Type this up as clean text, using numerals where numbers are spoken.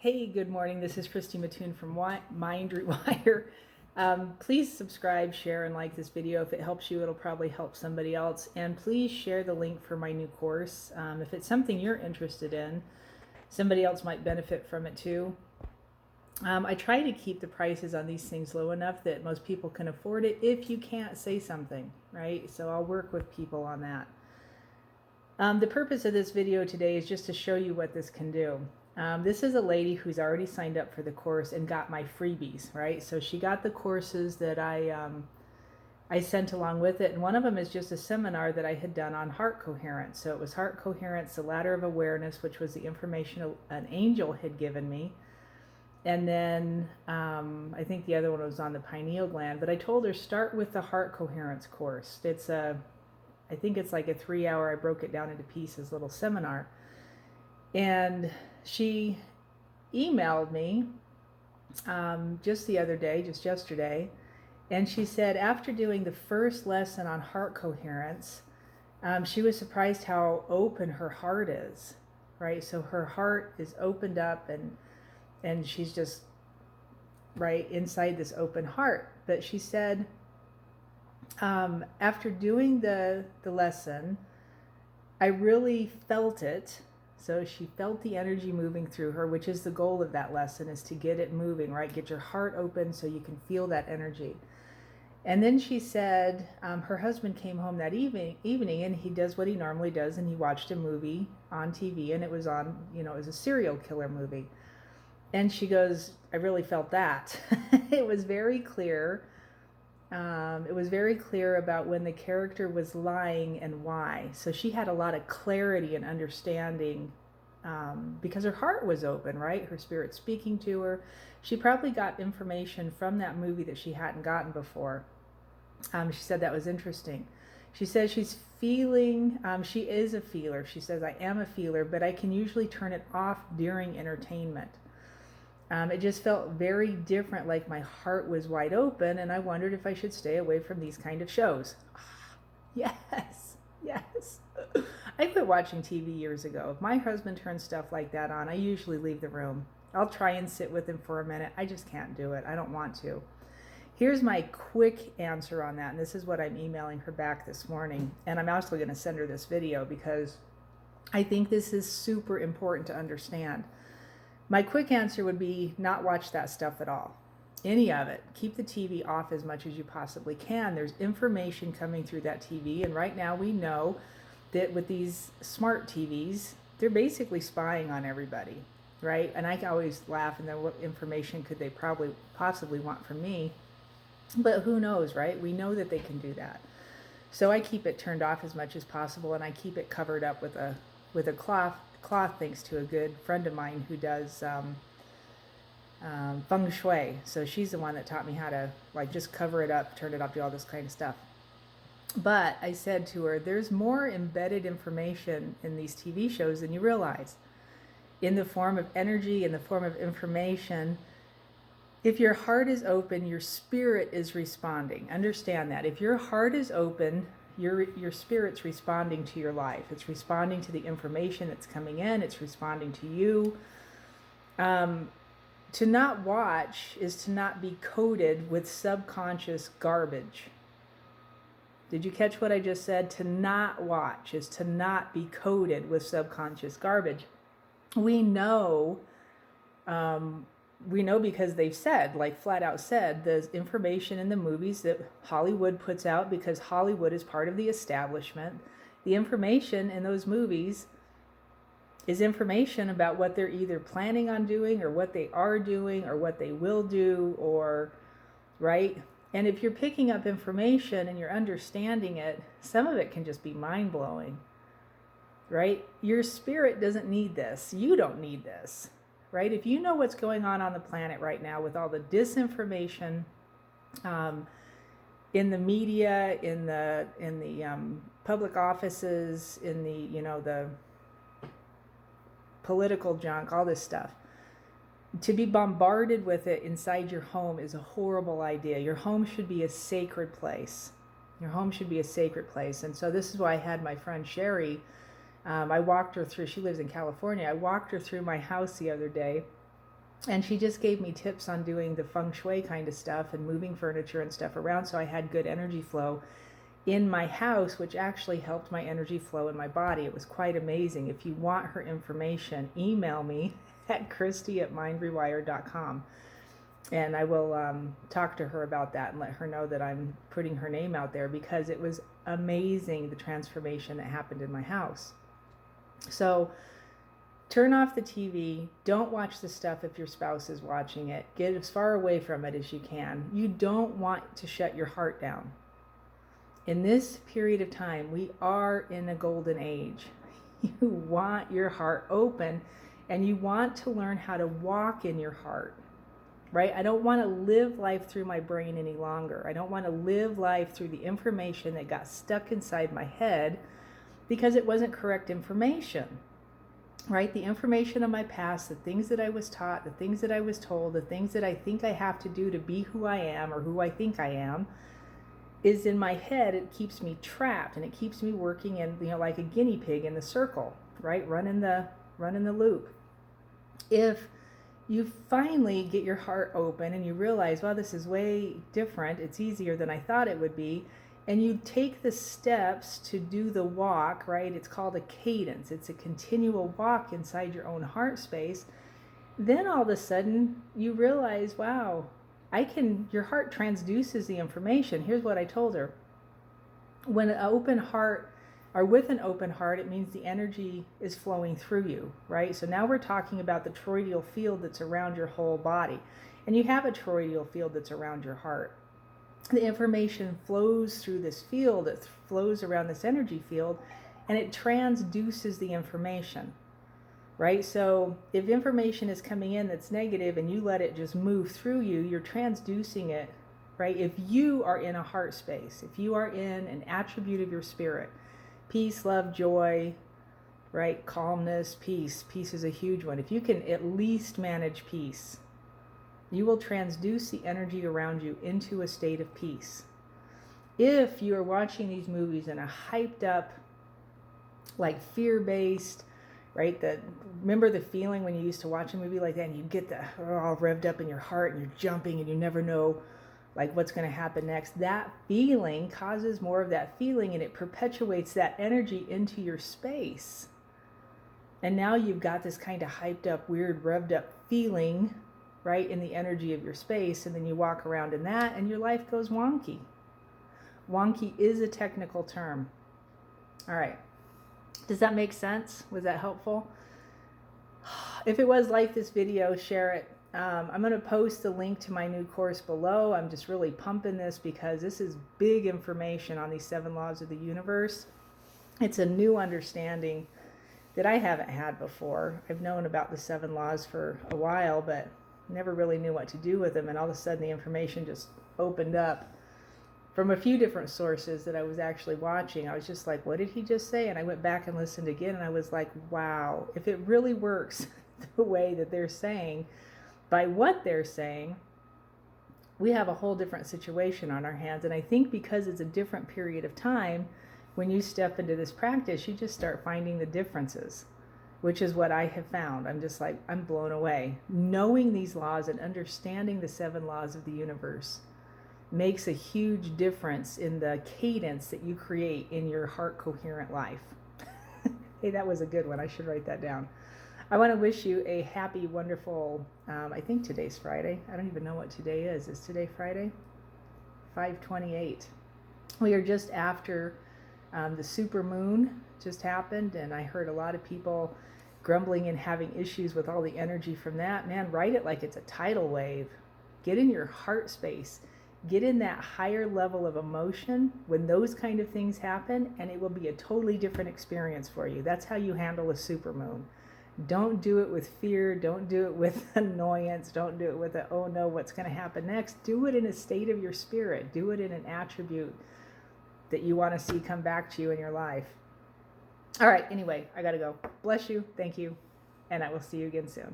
Hey, good morning. This is Christy Mattoon from Mind Rewire. Please subscribe, share, and like this video. If it helps you, it'll probably help somebody else. And please share the link for my new course. If it's something you're interested in, somebody else might benefit from it too. I try to keep the prices on these things low enough that most people can afford it if you can't say something, right? So I'll work with people on that. The purpose of this video today is just to show you what this can do. This is a lady who's already signed up for the course and got my freebies, right? So she got the courses that I sent along with it, and one of them is just a seminar that I had done on heart coherence. So it was heart coherence, the ladder of awareness, which was the information an angel had given me. And then I think the other one was on the pineal gland, but I told her start with the heart coherence course. I think it's like a 3-hour, I broke it down into pieces, little seminar. And she emailed me just the other day, just yesterday, and she said after doing the first lesson on heart coherence, she was surprised how open her heart is, right? So her heart is opened up and she's just right inside this open heart. But she said after doing the lesson, I really felt it. So she felt the energy moving through her, which is the goal of that lesson, is to get it moving, right? Get your heart open so you can feel that energy. And then she said her husband came home that evening and he does what he normally does, and he watched a movie on TV, and it was on, it was a serial killer movie. And she goes, I really felt that. It was very clear. It was very clear about when the character was lying and why. So she had a lot of clarity and understanding because her heart was open, right? Her spirit speaking to her. She probably got information from that movie that she hadn't gotten before. She said that was interesting. She says she's feeling, she is a feeler. She says, I am a feeler, but I can usually turn it off during entertainment. It just felt very different, like my heart was wide open, and I wondered if I should stay away from these kind of shows. Yes, yes. I quit watching TV years ago. If my husband turns stuff like that on, I usually leave the room. I'll try and sit with him for a minute. I just can't do it. I don't want to. Here's my quick answer on that, and this is what I'm emailing her back this morning. And I'm also going to send her this video because I think this is super important to understand. My quick answer would be not watch that stuff at all. Any of it. Keep the TV off as much as you possibly can. There's information coming through that TV, and right now we know that with these smart TVs, they're basically spying on everybody, right? And I always laugh and then what information could they possibly want from me? But who knows, right? We know that they can do that. So I keep it turned off as much as possible, and I keep it covered up with a cloth thanks to a good friend of mine who does feng shui. So she's the one that taught me how to just cover it up, turn it off, do all this kind of stuff. But I said to her, there's more embedded information in these TV shows than you realize, in the form of energy, in the form of information. If your heart is open, your spirit is responding. Understand that. If your heart is open, your spirit's responding to your life. It's responding to the information that's coming in. It's responding to you. To not watch is to not be coated with subconscious garbage. Did you catch what I just said? To not watch is to not be coated with subconscious garbage. We know because they've said, flat out said, the information in the movies that Hollywood puts out, because Hollywood is part of the establishment, the information in those movies is information about what they're either planning on doing or what they are doing or what they will do, or, right? And if you're picking up information and you're understanding it, some of it can just be mind-blowing, right? Your spirit doesn't need this. You don't need this. Right? If you know what's going on the planet right now with all the disinformation in the media, in the public offices, in the political junk, all this stuff, to be bombarded with it inside your home is a horrible idea. Your home should be a sacred place. Your home should be a sacred place. And so this is why I had my friend Sherry I walked her through, she lives in California. I walked her through my house the other day And she just gave me tips on doing the feng shui kind of stuff and moving furniture and stuff around so I had good energy flow in my house, which actually helped my energy flow in my body. It was quite amazing. If you want her information, email me at christy@mindrewire.com. And I will talk to her about that and let her know that I'm putting her name out there, because it was amazing, the transformation that happened in my house. So turn off the TV. Don't watch the stuff if your spouse is watching it. Get as far away from it as you can. You don't want to shut your heart down. In this period of time, we are in a golden age. You want your heart open, and you want to learn how to walk in your heart. Right? I don't want to live life through my brain any longer. I don't want to live life through the information that got stuck inside my head because it wasn't correct information. Right? The information of my past, the things that I was taught, the things that I was told, the things that I think I have to do to be who I am or who I think I am, is in my head. It keeps me trapped, and it keeps me working in, like a guinea pig in the circle, right? Running the loop. If you finally get your heart open and you realize, wow, this is way different, it's easier than I thought it would be, and you take the steps to do the walk, right? It's called a cadence. It's a continual walk inside your own heart space. Then all of a sudden you realize, wow, your heart transduces the information. Here's what I told her. When an open heart, or with an open heart, it means the energy is flowing through you, right? So now we're talking about the toroidal field that's around your whole body. And you have a toroidal field that's around your heart. The information flows through this field, it flows around this energy field, and it transduces the information, right? So if information is coming in that's negative and you let it just move through you, you're transducing it, right? If you are in a heart space, if you are in an attribute of your spirit, peace, love, joy, right? Calmness, peace. Peace is a huge one. If you can at least manage peace, you will transduce the energy around you into a state of peace. If you are watching these movies in a hyped up, like fear-based, right? Remember the feeling when you used to watch a movie like that and you get all revved up in your heart and you're jumping and you never know like what's going to happen next. That feeling causes more of that feeling, and it perpetuates that energy into your space. And now you've got this kind of hyped up, weird, revved up feeling, right, in the energy of your space, and then you walk around in that and your life goes wonky. Wonky is a technical term. All right. Does that make sense? Was that helpful? If it was, like this video, share it. I'm going to post the link to my new course below. I'm just really pumping this because this is big information on these 7 laws of the universe. It's a new understanding that I haven't had before. I've known about the 7 laws for a while, but never really knew what to do with them. And all of a sudden the information just opened up from a few different sources that I was actually watching. I was just like, what did he just say? And I went back and listened again, and I was like, wow, if it really works the way that they're saying, by what they're saying, we have a whole different situation on our hands. And I think because it's a different period of time, when you step into this practice, you just start finding the differences, which is what I have found. I'm just like, I'm blown away. Knowing these laws and understanding the 7 laws of the universe makes a huge difference in the cadence that you create in your heart coherent life. Hey, that was a good one. I should write that down. I want to wish you a happy, wonderful, I think today's Friday. I don't even know what today is. Is today Friday? 5/28. We are just after the super moon just happened, and I heard a lot of people grumbling and having issues with all the energy from that. Man, write it like it's a tidal wave. Get in your heart space. Get in that higher level of emotion when those kind of things happen, and it will be a totally different experience for you. That's how you handle a supermoon. Don't do it with fear. Don't do it with annoyance. Don't do it with oh no, what's going to happen next? Do it in a state of your spirit. Do it in an attribute that you want to see come back to you in your life. All right, anyway, I got to go. Bless you. Thank you. And I will see you again soon.